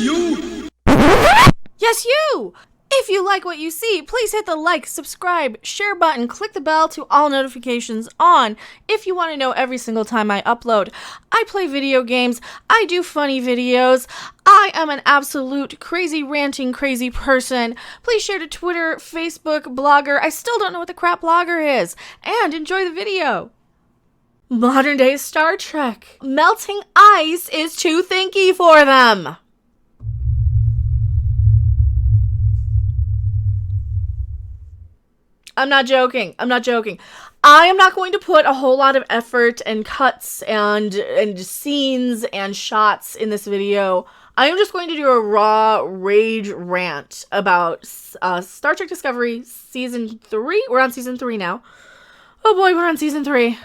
you! Yes, you! If you like what you see, please hit the like, subscribe, share button, click the bell to all notifications on if you want to know every single time I upload. I play video games, I do funny videos, I am an absolute crazy ranting crazy person. Please share to Twitter, Facebook, Blogger, I still don't know what the crap Blogger is, and enjoy the video. Modern day Star Trek. Melting ice is too thinky for them. I'm not joking. I am not going to put a whole lot of effort and cuts and scenes and shots in this video. I am just going to do a raw rage rant about Star Trek Discovery Season 3. We're on Season 3 now. Oh boy, we're on Season 3.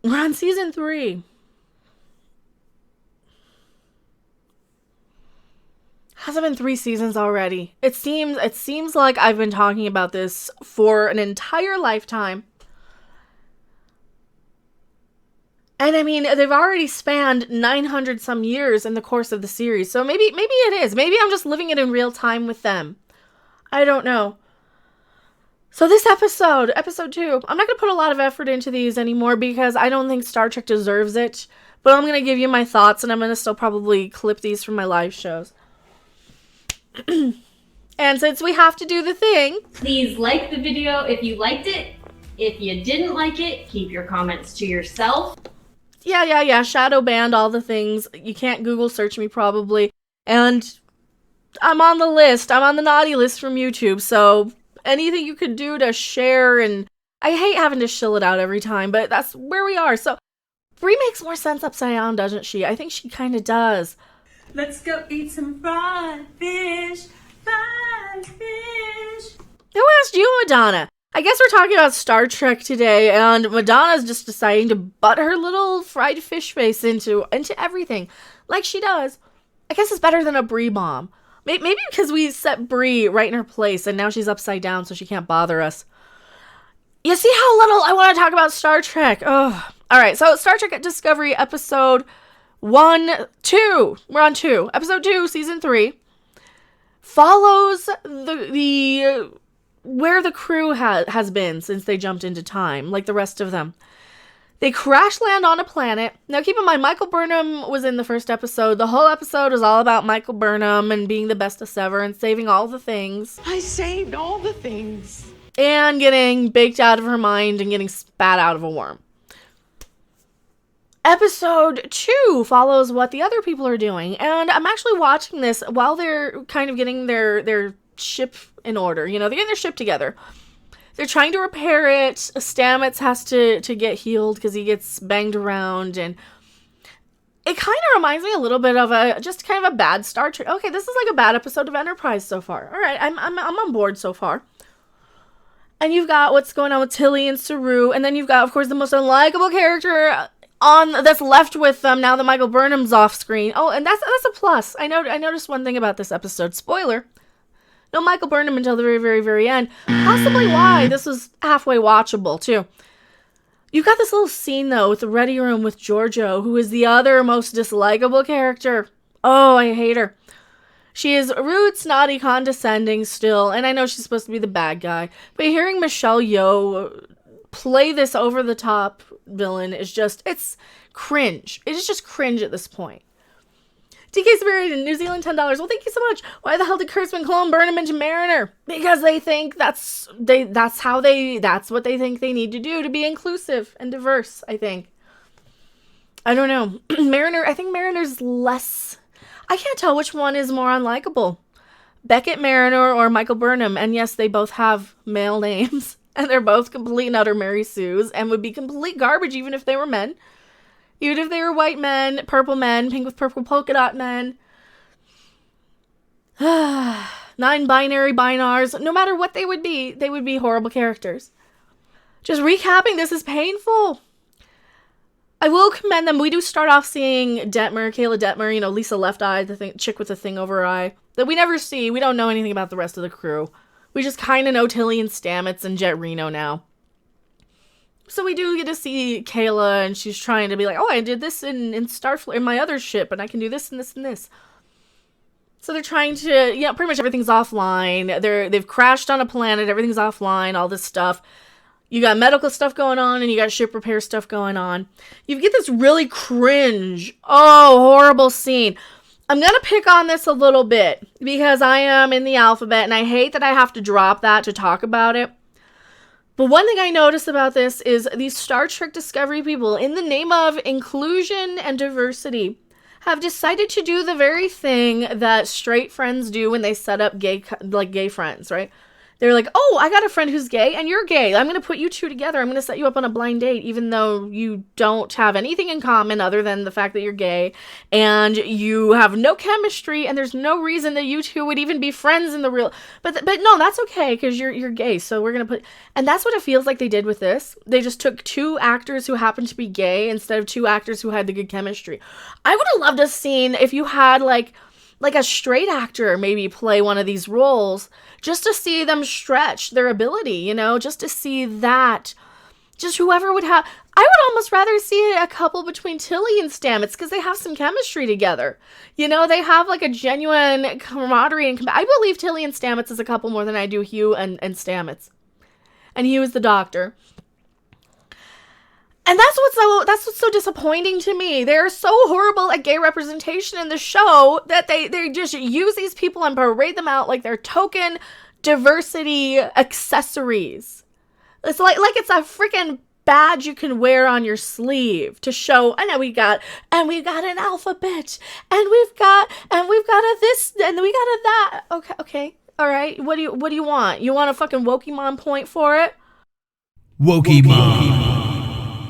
We're on Season 3. Has it been 3 seasons already? It seems like I've been talking about this for an entire lifetime. And I mean, they've already spanned 900 some years in the course of the series. So maybe it is. Maybe I'm just living it in real time with them. I don't know. So this episode 2, I'm not going to put a lot of effort into these anymore because I don't think Star Trek deserves it. But I'm going to give you my thoughts, and I'm going to still probably clip these from my live shows. And since we have to do the thing, please like the video if you liked it. If you didn't like it, keep your comments to yourself. Yeah, shadow banned, all the things. You can't Google search me probably. And I'm on the list. I'm on the naughty list from YouTube. So anything you could do to share, and I hate having to shill it out every time, but that's where we are. So Bree makes more sense upside down, doesn't she? I think she kind of does. Let's go eat some fried fish. Who asked you, Madonna? I guess we're talking about Star Trek today, and Madonna's just deciding to butt her little fried fish face into everything, like she does. I guess it's better than a Brie bomb. Maybe because we set Brie right in her place, and now she's upside down, so she can't bother us. You see how little I want to talk about Star Trek? Oh, all right. So Star Trek Discovery episode 2. We're on 2. Episode 2, season 3. Follows the where the crew has been since they jumped into time, like the rest of them. They crash land on a planet. Now keep in mind, Michael Burnham was in the first episode. The whole episode was all about Michael Burnham and being the bestest ever and saving all the things. I saved all the things. And getting baked out of her mind and getting spat out of a worm. Episode 2 follows what the other people are doing, and I'm actually watching this while they're kind of getting their ship in order. You know, they're getting their ship together. They're trying to repair it. Stamets has to get healed because he gets banged around, and it kind of reminds me a little bit of just kind of a bad Star Trek. Okay, this is like a bad episode of Enterprise so far. All right, I'm on board so far. And you've got what's going on with Tilly and Saru, and then you've got, of course, the most unlikable character that's left with them now that Michael Burnham's off screen. Oh, and that's a plus. I noticed one thing about this episode. Spoiler. No Michael Burnham until the very, very, very end. Possibly why this was halfway watchable, too. You've got this little scene, though, with the ready room with Giorgio, who is the other most dislikable character. Oh, I hate her. She is rude, snotty, condescending still, and I know she's supposed to be the bad guy. But hearing Michelle Yeoh play this over-the-top villain is just, it's cringe. It is just cringe at this point. DK Spirit in New Zealand, $10. Well, thank you so much. Why the hell did Kurtzman clone Burnham into Mariner? Because they think that's what they think they need to do to be inclusive and diverse, I think. I don't know. I think Mariner's less, I can't tell which one is more unlikable. Beckett Mariner or Michael Burnham. And yes, they both have male names. And they're both complete and utter Mary Sues and would be complete garbage even if they were men. Even if they were white men, purple men, pink with purple polka dot men. Non-binary binars. No matter what they would be horrible characters. Just recapping, this is painful. I will commend them. We do start off seeing Detmer, Kayla Detmer, Lisa Left Eye, the chick with the thing over her eye. That we never see. We don't know anything about the rest of the crew. We just kind of know Tilly and Stamets and Jet Reno now. So we do get to see Kayla, and she's trying to be like, oh, I did this in Starfleet, in my other ship, and I can do this and this and this. So they're trying to, yeah, pretty much everything's offline. They've crashed on a planet, everything's offline, all this stuff. You got medical stuff going on, and you got ship repair stuff going on. You get this really cringe, horrible scene. I'm going to pick on this a little bit, because I am in the alphabet, and I hate that I have to drop that to talk about it. But one thing I noticed about this is these Star Trek Discovery people, in the name of inclusion and diversity, have decided to do the very thing that straight friends do when they set up gay friends, right? They're like, oh, I got a friend who's gay and you're gay. I'm going to put you two together. I'm going to set you up on a blind date, even though you don't have anything in common other than the fact that you're gay and you have no chemistry and there's no reason that you two would even be friends in the real. But no, that's okay because you're gay. So we're going to put. And that's what it feels like they did with this. They just took two actors who happened to be gay instead of two actors who had the good chemistry. I would have loved to have seen if you had like a straight actor maybe play one of these roles just to see them stretch their ability, just to see that. Just whoever would have. I would almost rather see a couple between Tilly and Stamets because they have some chemistry together. They have like a genuine camaraderie. I believe Tilly and Stamets is a couple more than I do Hugh and Stamets. And Hugh is the doctor. And that's what's so disappointing to me. They're so horrible at gay representation in the show that they just use these people and parade them out like they're token diversity accessories. It's like it's a freaking badge you can wear on your sleeve to show. I know we got an alphabet, and we've got a this, and we got a that. Okay, all right. What do you want? You want a fucking Wokemon point for it? Wokemon.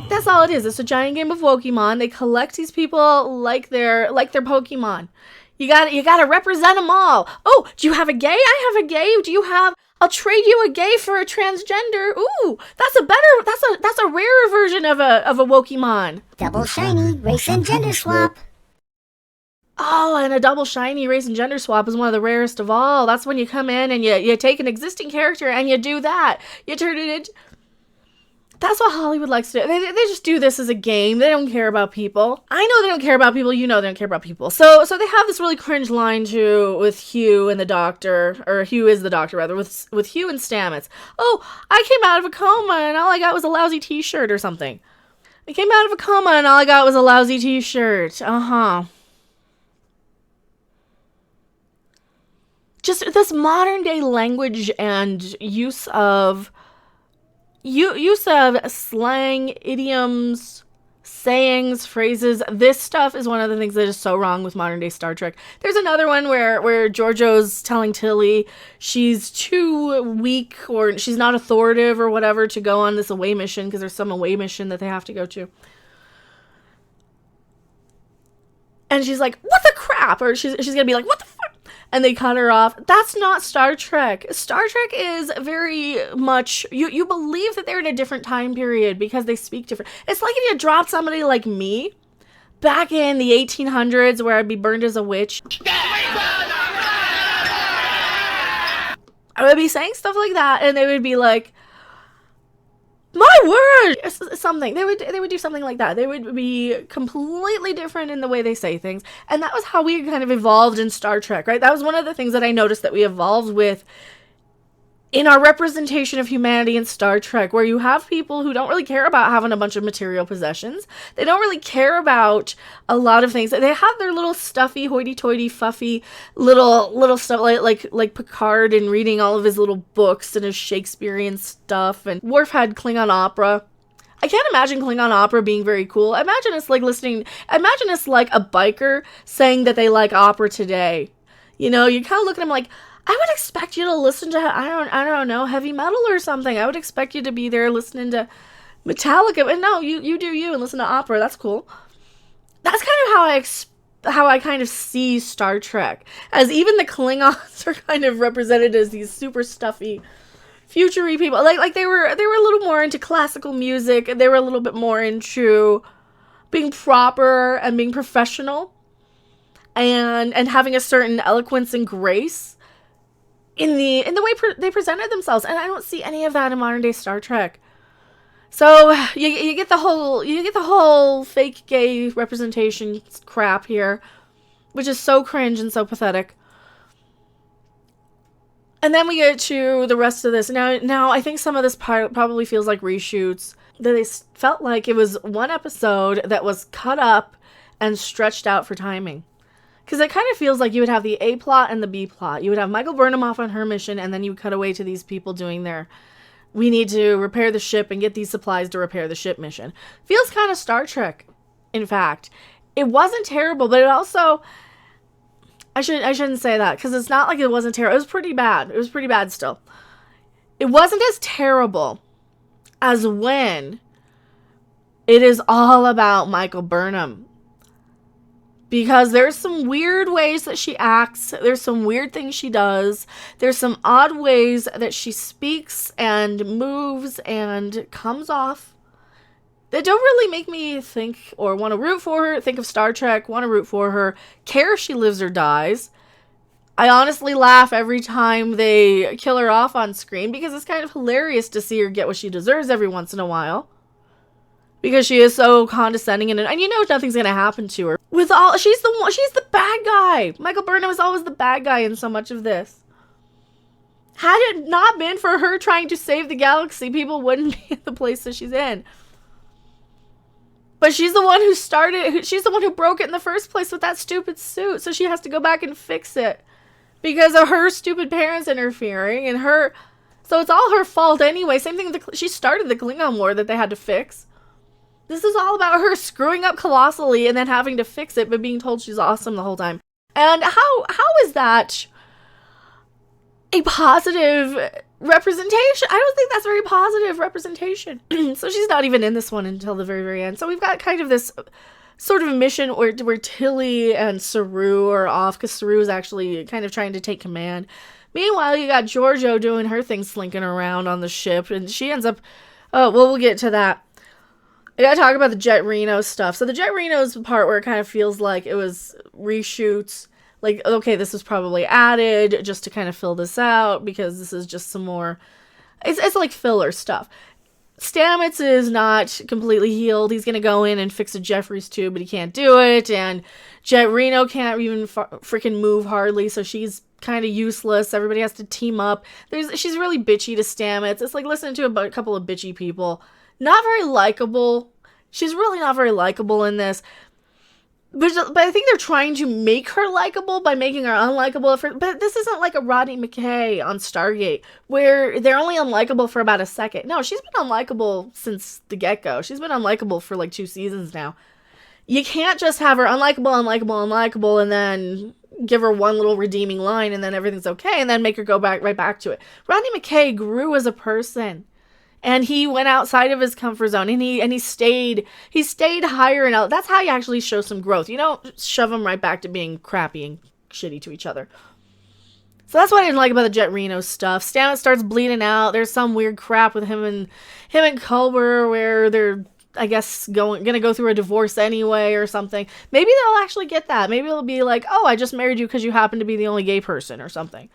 That's all it is. It's a giant game of Wokemon. They collect these people like they're Pokemon. You gotta represent them all. Oh, do you have a gay? I have a gay. I'll trade you a gay for a transgender. Ooh, that's a rarer version of a Wokemon. Double shiny, race and gender swap. Oh, and a double shiny race and gender swap is one of the rarest of all. That's when you come in and you take an existing character and you do that. You turn it into. That's what Hollywood likes to do. They just do this as a game. They don't care about people. I know they don't care about people. You know they don't care about people. So they have this really cringe line too with Hugh and the doctor, or Hugh is the doctor rather, with Hugh and Stamets. Oh, I came out of a coma and all I got was a lousy t-shirt or something. I came out of a coma and all I got was a lousy t-shirt. Just this modern day language and use of slang, idioms, sayings, phrases. This stuff is one of the things that is so wrong with modern day Star Trek. There's another one where Georgiou's telling Tilly she's too weak or she's not authoritative or whatever to go on this away mission because there's some away mission that they have to go to. And she's like, what the crap? Or she's gonna be like, what the fuck? And they cut her off. That's not Star Trek. Star Trek is very much, you believe that they're in a different time period because they speak different. It's like if you dropped somebody like me back in the 1800s where I'd be burned as a witch. I would be saying stuff like that and they would be like, my word! Something. They would do something like that. They would be completely different in the way they say things. And that was how we kind of evolved in Star Trek, right? That was one of the things that I noticed that we evolved with in our representation of humanity in Star Trek, where you have people who don't really care about having a bunch of material possessions. They don't really care about a lot of things. They have their little stuffy, hoity-toity, fuffy little stuff like Picard and reading all of his little books and his Shakespearean stuff. And Worf had Klingon opera. I can't imagine Klingon opera being very cool. Imagine us like a biker saying that they like opera today. You kind of look at him like, I would expect you to listen to, I don't know, heavy metal or something. I would expect you to be there listening to Metallica. But no, you do you and listen to opera. That's cool. That's kind of how I kind of see Star Trek. As even the Klingons are kind of represented as these super stuffy, future-y people. Like they were a little more into classical music. They were a little bit more into being proper and being professional. And having a certain eloquence and grace in the way they presented themselves. And I don't see any of that in modern day Star Trek. So you get the whole fake gay representation crap here, which is so cringe and so pathetic. And then we get to the rest of this. Now I think some of this probably feels like reshoots. That they felt like it was one episode that was cut up and stretched out for timing. Because it kind of feels like you would have the A plot and the B plot. You would have Michael Burnham off on her mission, and then you would cut away to these people doing their, we need to repair the ship and get these supplies to repair the ship mission. Feels kind of Star Trek, in fact. It wasn't terrible, but it also... I shouldn't say that, because it's not like it wasn't terrible. It was pretty bad. It was pretty bad still. It wasn't as terrible as when it is all about Michael Burnham. Because there's some weird ways that she acts. There's some weird things she does. There's some odd ways that she speaks and moves and comes off that don't really make me think or want to root for her, think of Star Trek, want to root for her, care if she lives or dies. I honestly laugh every time they kill her off on screen because it's kind of hilarious to see her get what she deserves every once in a while. Because she is so condescending and you know nothing's going to happen to her. She's the bad guy. Michael Burnham is always the bad guy in so much of this. Had it not been for her trying to save the galaxy, people wouldn't be in the place that she's in. But she's the one who she's the one who broke it in the first place with that stupid suit. So she has to go back and fix it. Because of her stupid parents interfering and her... So it's all her fault anyway. Same thing she started the Klingon war that they had to fix. This is all about her screwing up colossally and then having to fix it, but being told she's awesome the whole time. And how is that a positive representation? I don't think that's very positive representation. So she's not even in this one until the very, very end. So we've got kind of this sort of mission where Tilly and Saru are off, because Saru is actually kind of trying to take command. Meanwhile, you got Giorgio doing her thing, slinking around on the ship, and she ends up... Oh, well, we'll get to that. I gotta talk about the Jet Reno stuff. So the Jet Reno is the part where it kind of feels like it was reshoots. Like, okay, this was probably added just to kind of fill this out, because this is just some more... It's like filler stuff. Stamets is not completely healed. He's gonna go in and fix a Jeffries tube, but he can't do it. And Jet Reno can't even freaking move hardly, so she's kind of useless. Everybody has to team up. She's really bitchy to Stamets. It's like listening to a couple of bitchy people. Not very likable. She's really not very likable in this. But I think they're trying to make her likable by making her unlikable. But this isn't like a Rodney McKay on Stargate, where they're only unlikable for about a second. No, she's been unlikable since the get-go. She's been unlikable for like 2 seasons now. You can't just have her unlikable, and then give her one little redeeming line, and then everything's okay, and then make her go right back to it. Rodney McKay grew as a person. And he went outside of his comfort zone, and he stayed higher, and that's how you actually show some growth. You don't shove them right back to being crappy and shitty to each other. So that's what I didn't like about the Jet Reno stuff. Stamets starts bleeding out. There's some weird crap with him and Culber where they're, I guess, gonna go through a divorce anyway or something. Maybe they'll actually get that. Maybe it'll be like, oh, I just married you because you happen to be the only gay person or something.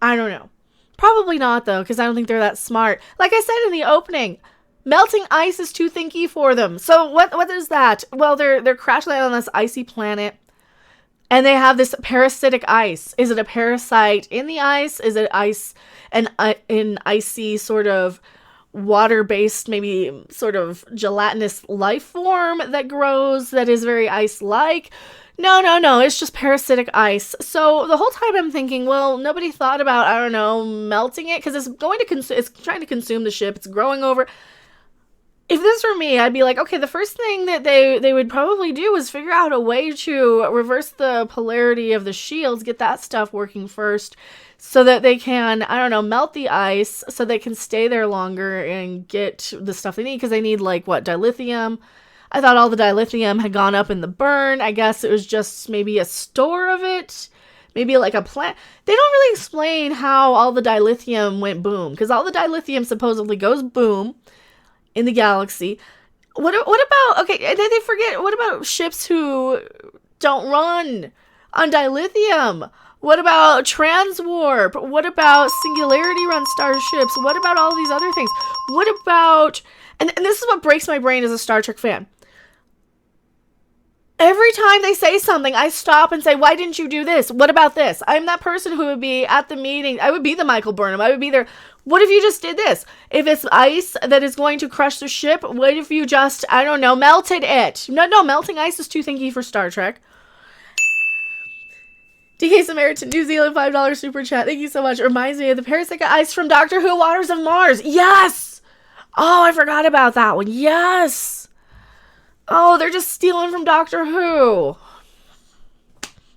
I don't know. Probably not, though, because I don't think they're that smart. Like I said in the opening, melting ice is too thinky for them. So what is that? Well, they're crashing on this icy planet, and they have this parasitic ice. Is it a parasite in the ice? Is it ice, an icy sort of water-based, maybe sort of gelatinous life form that grows that is very ice-like? No, it's just parasitic ice. So the whole time I'm thinking, well, nobody thought about, I don't know, melting it, because it's trying to consume the ship. It's growing over. If this were me, I'd be like, okay, the first thing that they would probably do is figure out a way to reverse the polarity of the shields, get that stuff working first, so that they can, I don't know, melt the ice so they can stay there longer and get the stuff they need, because they need, like, dilithium. I thought all the dilithium had gone up in the burn. I guess it was just maybe a store of it. Maybe like a plant. They don't really explain how all the dilithium went boom. Because all the dilithium supposedly goes boom in the galaxy. What about... Okay, they forget. What about ships who don't run on dilithium? What about transwarp? What about singularity run starships? What about all these other things? What about And this is what breaks my brain as a Star Trek fan. Every time they say something, I stop and say, why didn't you do this? What about this? I'm that person who would be at the meeting. I would be the Michael Burnham. I would be there. What if you just did this? If it's ice that is going to crush the ship, what if you just, I don't know, melted it? No, melting ice is too thinky for Star Trek. DK Samaritan, New Zealand, $5 super chat. Thank you so much. It reminds me of the parasitic ice from Doctor Who Waters of Mars. Yes! Oh, I forgot about that one. Yes! Oh, they're just stealing from Doctor Who.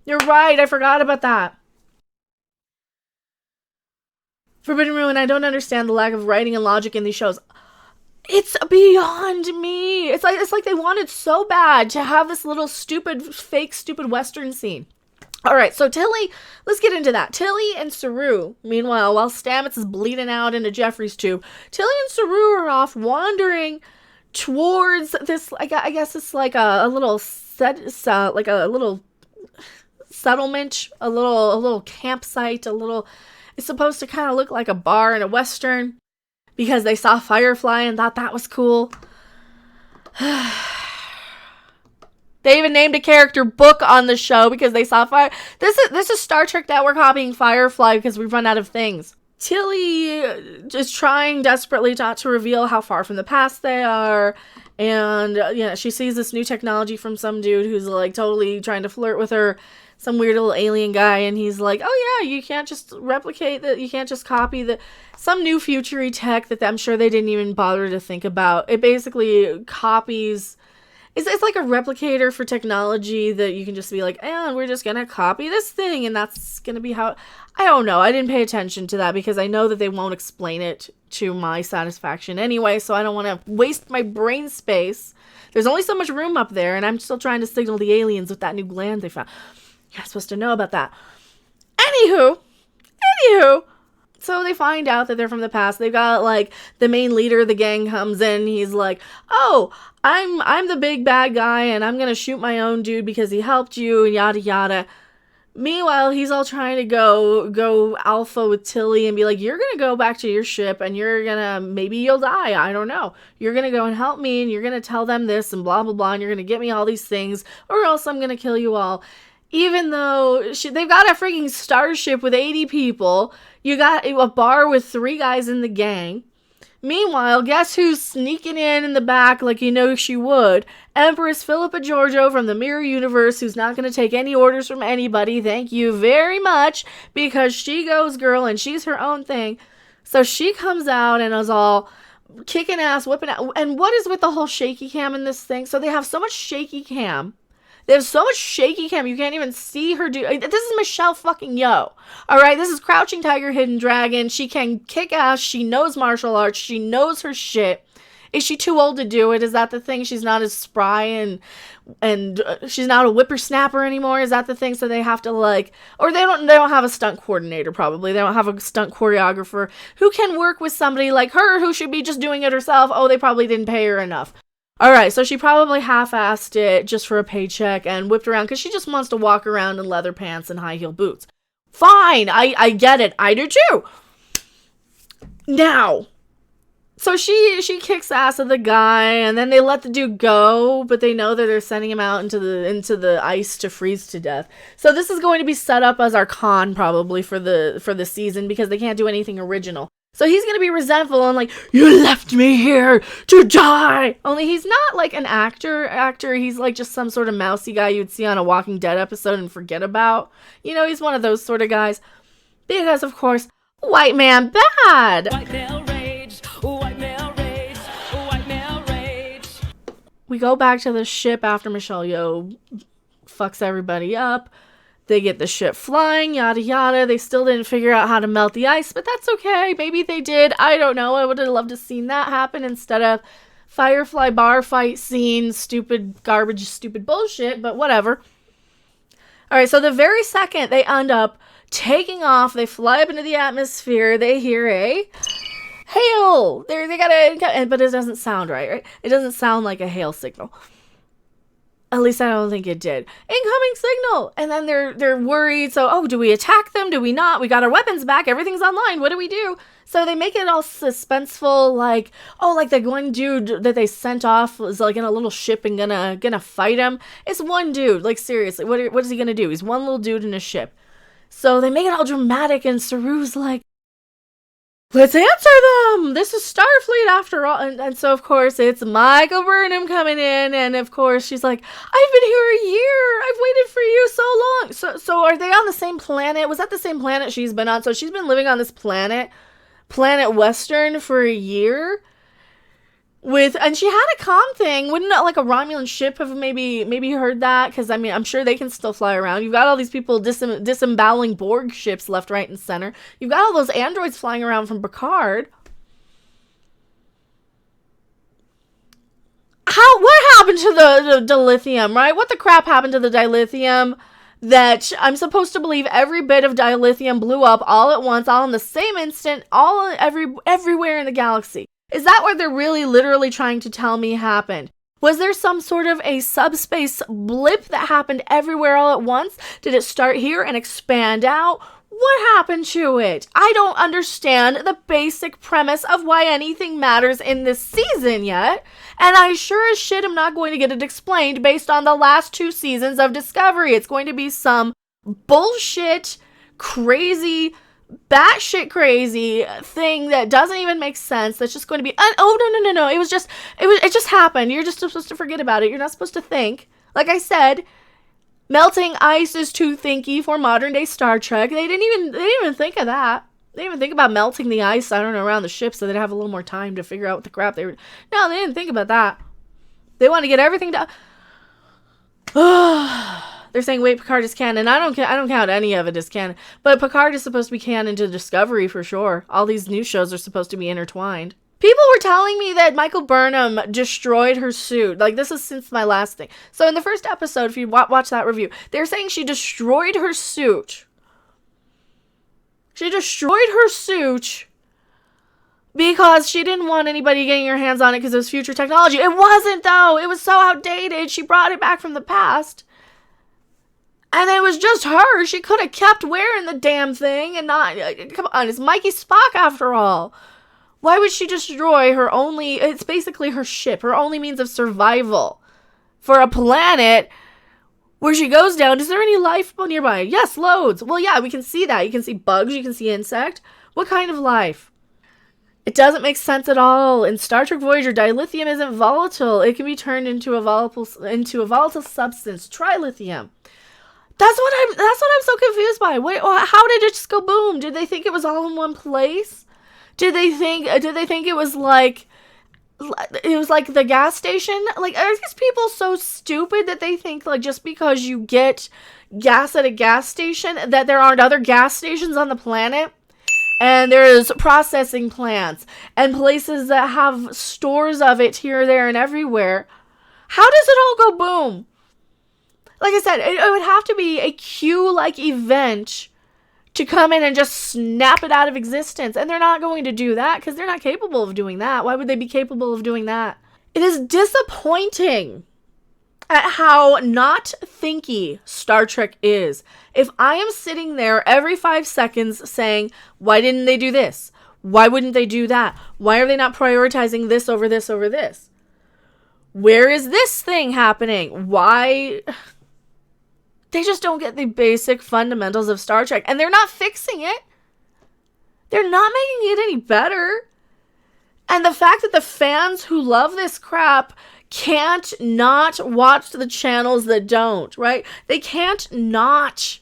You're right. I forgot about that. Forbidden Ruin, I don't understand the lack of writing and logic in these shows. It's beyond me. It's like they wanted so bad to have this little fake stupid Western scene. All right, so Tilly, let's get into that. Tilly and Saru, meanwhile, while Stamets is bleeding out into Jeffrey's tube, Tilly and Saru are off wandering towards this, I guess it's like a little like a little settlement, a little campsite, it's supposed to kind of look like a bar in a Western, because they saw Firefly and thought that was cool. They even named a character Book on the show because they saw Fire. This is Star Trek that we're copying Firefly because we've run out of things. Tilly is trying desperately not to reveal how far from the past they are. And, she sees this new technology from some dude who's, like, totally trying to flirt with her. Some weird little alien guy. And he's like, oh, yeah, you can't just replicate that. You can't just copy some new future tech that I'm sure they didn't even bother to think about. It basically copies... It's like a replicator for technology that you can just be like, we're just going to copy this thing, and that's going to be how... I don't know. I didn't pay attention to that because I know that they won't explain it to my satisfaction anyway, so I don't want to waste my brain space. There's only so much room up there, and I'm still trying to signal the aliens with that new gland they found. You're not supposed to know about that. Anywho, so they find out that they're from the past. They've got, like, the main leader of the gang comes in. He's like, oh, I'm the big bad guy, and I'm going to shoot my own dude because he helped you, and yada, yada. Meanwhile, he's all trying to go alpha with Tilly and be like, you're going to go back to your ship, and you're going to, maybe you'll die. I don't know. You're going to go and help me, and you're going to tell them this, and blah, blah, blah, and you're going to get me all these things, or else I'm going to kill you all. Even though they've got a freaking starship with 80 people, you got a bar with 3 guys in the gang. Meanwhile, guess who's sneaking in the back like you know she would? Empress Philippa Georgiou from the Mirror Universe, who's not going to take any orders from anybody. Thank you very much, because she goes girl and she's her own thing. So she comes out and is all kicking ass, whipping out. And what is with the whole shaky cam in this thing? So they have so much shaky cam. There's so much shaky cam, you can't even see her do... This is Michelle fucking Yeoh. Alright, this is Crouching Tiger, Hidden Dragon. She can kick ass. She knows martial arts. She knows her shit. Is she too old to do it? Is that the thing? She's not as spry and she's not a whippersnapper anymore? Is that the thing? So they have to, like... Or they don't have a stunt coordinator, probably. They don't have a stunt choreographer who can work with somebody like her who should be just doing it herself. Oh, they probably didn't pay her enough. Alright, so she probably half-assed it just for a paycheck and whipped around because she just wants to walk around in leather pants and high-heel boots. Fine, I get it. I do too. Now, so she kicks ass at the guy, and then they let the dude go, but they know that they're sending him out into the ice to freeze to death. So this is going to be set up as our con probably for the season because they can't do anything original. So he's going to be resentful and like, you left me here to die. Only he's not like an actor. He's like just some sort of mousy guy you'd see on a Walking Dead episode and forget about. You know, he's one of those sort of guys. Because, of course, white man bad. White male rage, white male rage, white male rage. We go back to the ship after Michelle Yeoh fucks everybody up. They get the ship flying, yada yada. They still didn't figure out how to melt the ice, but that's okay. Maybe they did. I don't know. I would have loved to have seen that happen instead of Firefly bar fight scene, stupid garbage, stupid bullshit, but whatever. Alright, so the very second they end up taking off, they fly up into the atmosphere, they hear a hail. They gotta, but it doesn't sound right? It doesn't sound like a hail signal. At least I don't think it did. Incoming signal! And then they're worried. So, oh, do we attack them? Do we not? We got our weapons back. Everything's online. What do we do? So they make it all suspenseful, like, oh, like the one dude that they sent off was like in a little ship and gonna fight him. It's one dude. Like, seriously, what is he gonna do? He's one little dude in a ship. So they make it all dramatic, and Saru's like, let's answer them! This is Starfleet after all. And so, of course, it's Michael Burnham coming in. And, of course, she's like, I've been here a year. I've waited for you so long. So are they on the same planet? Was that the same planet she's been on? So she's been living on this planet Western, for a year? And she had a comm thing. Wouldn't like a Romulan ship have maybe heard that? Because I mean, I'm sure they can still fly around. You've got all these people disemboweling Borg ships left, right, and center. You've got all those androids flying around from Picard. What happened to the dilithium, right? What the crap happened to the dilithium? That I'm supposed to believe every bit of dilithium blew up all at once, all in the same instant, everywhere in the galaxy. Is that what they're really literally trying to tell me happened? Was there some sort of a subspace blip that happened everywhere all at once? Did it start here and expand out? What happened to it? I don't understand the basic premise of why anything matters in this season yet. And I sure as shit am not going to get it explained based on the last 2 seasons of Discovery. It's going to be some bullshit, crazy, batshit crazy thing that doesn't even make sense. That's just going to be, oh, no. It just happened. You're just supposed to forget about it. You're not supposed to think. Like I said, melting ice is too thinky for modern day Star Trek. They didn't even think of that. They didn't even think about melting the ice, I don't know, around the ship so they'd have a little more time to figure out what the crap they were. No, they didn't think about that. They want to get everything done. They're saying, wait, Picard is canon. I don't count any of it as canon. But Picard is supposed to be canon to Discovery for sure. All these new shows are supposed to be intertwined. People were telling me that Michael Burnham destroyed her suit. Like, this is since my last thing. So in the first episode, if you watch that review, they're saying she destroyed her suit. She destroyed her suit because she didn't want anybody getting their hands on it because it was future technology. It wasn't, though. It was so outdated. She brought it back from the past. And it was just her. She could have kept wearing the damn thing and not... Come on, it's Mikey Spock after all. Why would she destroy her only... It's basically her ship, her only means of survival for a planet where she goes down. Is there any life nearby? Yes, loads. Well, yeah, we can see that. You can see bugs, you can see insect. What kind of life? It doesn't make sense at all. In Star Trek Voyager, dilithium isn't volatile. It can be turned into a volatile substance, trilithium. That's what I'm so confused by. How did it just go boom? Did they think it was all in one place? Did they think it was like the gas station? Like, are these people so stupid that they think like just because you get gas at a gas station that there aren't other gas stations on the planet? And there's processing plants and places that have stores of it here, there, and everywhere. How does it all go boom? Like I said, it would have to be a Q-like event to come in and just snap it out of existence. And they're not going to do that because they're not capable of doing that. Why would they be capable of doing that? It is disappointing at how not thinky Star Trek is. If I am sitting there every 5 seconds saying, why didn't they do this? Why wouldn't they do that? Why are they not prioritizing this over this over this? Where is this thing happening? Why... They just don't get the basic fundamentals of Star Trek. And they're not fixing it. They're not making it any better. And the fact that the fans who love this crap can't not watch the channels that don't, right? They can't not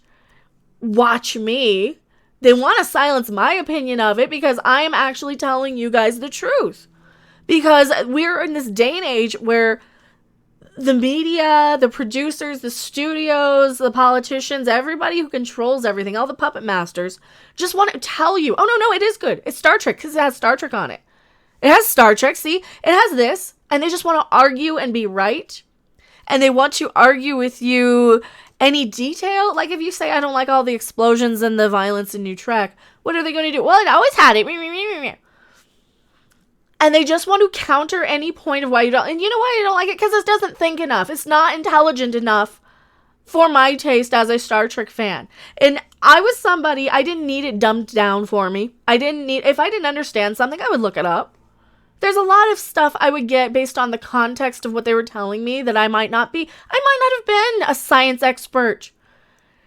watch me. They want to silence my opinion of it because I am actually telling you guys the truth. Because we're in this day and age where the media, the producers, the studios, the politicians, everybody who controls everything, all the puppet masters, just want to tell you, oh, no, it is good. It's Star Trek because it has Star Trek on it. It has Star Trek, see? It has this. And they just want to argue and be right. And they want to argue with you any detail. Like if you say, I don't like all the explosions and the violence in NuTrek, what are they going to do? Well, it always had it. And they just want to counter any point of why you don't. And you know why I don't like it? Because it doesn't think enough. It's not intelligent enough for my taste as a Star Trek fan. And I was somebody, I didn't need it dumbed down for me. If I didn't understand something, I would look it up. There's a lot of stuff I would get based on the context of what they were telling me that I might not be. I might not have been a science expert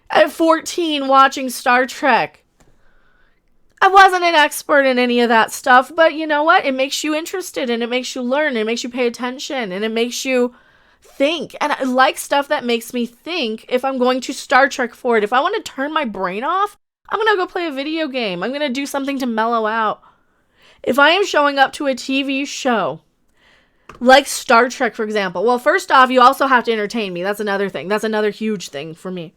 at 14 watching Star Trek. I wasn't an expert in any of that stuff, but you know what? It makes you interested, and it makes you learn, and it makes you pay attention, and it makes you think. And I like stuff that makes me think if I'm going to Star Trek for it. If I want to turn my brain off, I'm going to go play a video game. I'm going to do something to mellow out. If I am showing up to a TV show, like Star Trek, for example, well, first off, you also have to entertain me. That's another thing. That's another huge thing for me.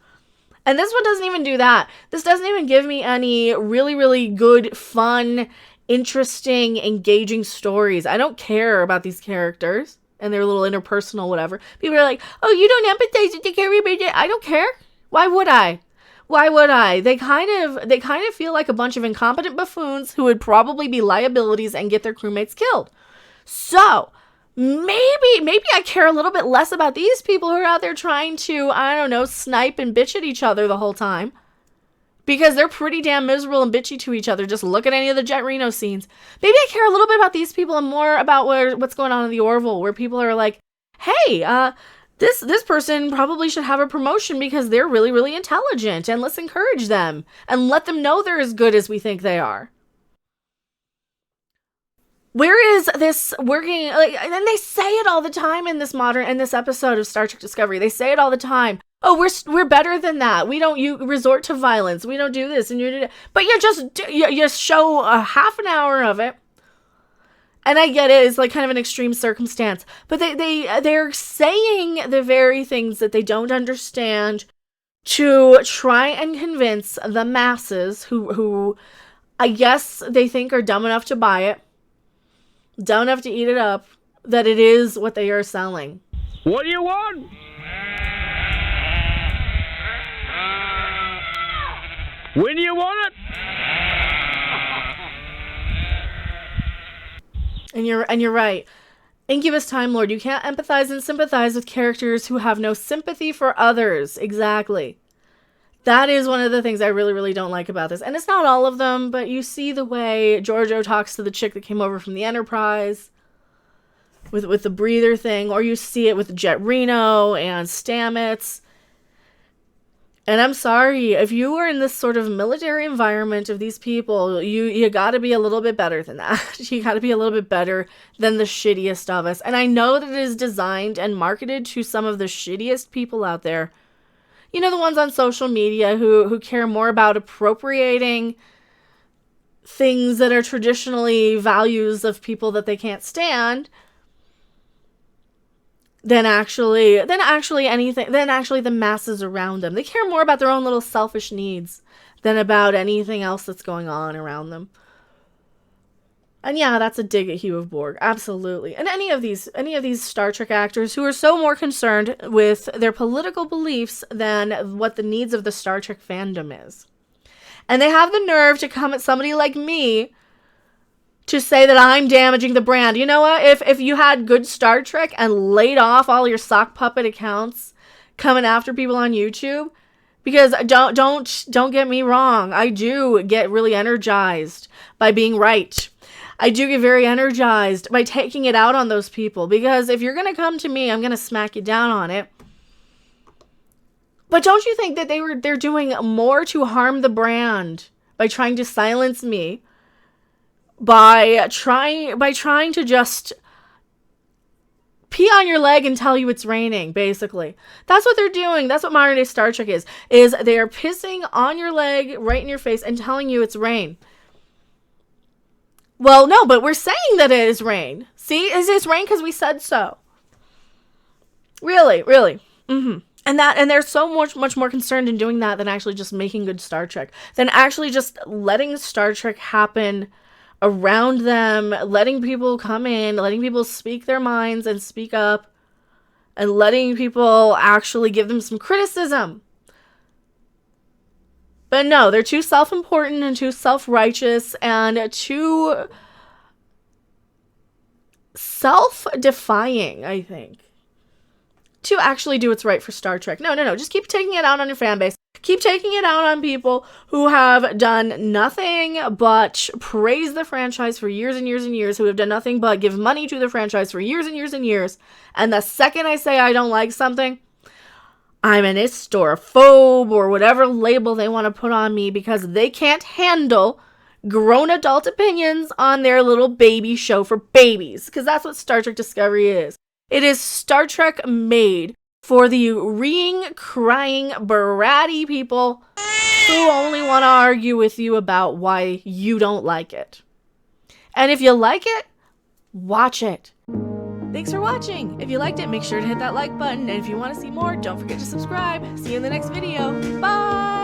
And this one doesn't even do that. This doesn't even give me any really, really good, fun, interesting, engaging stories. I don't care about these characters and their little interpersonal whatever. People are like, oh, you don't empathize with the character. I don't care. Why would I? Why would I? They kind of feel like a bunch of incompetent buffoons who would probably be liabilities and get their crewmates killed. So maybe I care a little bit less about these people who are out there trying to, I don't know, snipe and bitch at each other the whole time. Because they're pretty damn miserable and bitchy to each other. Just look at any of the Jet Reno scenes. Maybe I care a little bit about these people and more about what's going on in the Orville, where people are like, hey, this person probably should have a promotion because they're really, really intelligent, and let's encourage them and let them know they're as good as we think they are. Where is this working? And they say it all the time in this episode of Star Trek Discovery. They say it all the time. Oh, we're better than that. You resort to violence. We don't do this, and you do that. But you show a half an hour of it. And I get it, it's like kind of an extreme circumstance. But they're saying the very things that they don't understand to try and convince the masses who I guess they think are dumb enough to buy it, dumb enough to eat it up, that it is what they are selling. What do you want? When do you want it? And you're right. Incubus Time Lord, you can't empathize and sympathize with characters who have no sympathy for others. Exactly. That is one of the things I really, really don't like about this. And it's not all of them, but you see the way Giorgio talks to the chick that came over from the Enterprise with the breather thing, or you see it with Jet Reno and Stamets. And I'm sorry, if you are in this sort of military environment of these people, you gotta be a little bit better than that. You gotta be a little bit better than the shittiest of us. And I know that it is designed and marketed to some of the shittiest people out there. You know, the ones on social media who care more about appropriating things that are traditionally values of people that they can't stand than actually the masses around them. They care more about their own little selfish needs than about anything else that's going on around them. And yeah, that's a dig at Hugh of Borg, absolutely. And any of these Star Trek actors who are so more concerned with their political beliefs than what the needs of the Star Trek fandom is. And they have the nerve to come at somebody like me to say that I'm damaging the brand. You know what? If you had good Star Trek and laid off all your sock puppet accounts coming after people on YouTube, because don't get me wrong, I do get really energized by being right. I do get very energized by taking it out on those people, because if you're going to come to me, I'm going to smack you down on it. But don't you think that they're doing more to harm the brand by trying to silence me? By trying to just pee on your leg and tell you it's raining, basically. That's what they're doing. That's what modern day Star Trek is they are pissing on your leg right in your face and telling you it's rain. Well, no, but we're saying that it is rain. See, it's rain because we said so. Really. Mm-hmm. And they're so much more concerned in doing that than actually just making good Star Trek, than actually just letting Star Trek happen around them, letting people come in, letting people speak their minds and speak up, and letting people actually give them some criticism. But no, they're too self-important and too self-righteous and too self-defying, I think, to actually do what's right for Star Trek. No. Just keep taking it out on your fan base. Keep taking it out on people who have done nothing but praise the franchise for years and years and years, who have done nothing but give money to the franchise for years and years and years. And the second I say I don't like something, I'm an ist or a phobe or whatever label they want to put on me because they can't handle grown adult opinions on their little baby show for babies. Because that's what Star Trek Discovery is. It is Star Trek made for the reeing, crying, bratty people who only want to argue with you about why you don't like it. And if you like it, watch it. Thanks for watching. If you liked it, make sure to hit that like button. And if you want to see more, don't forget to subscribe. See you in the next video. Bye!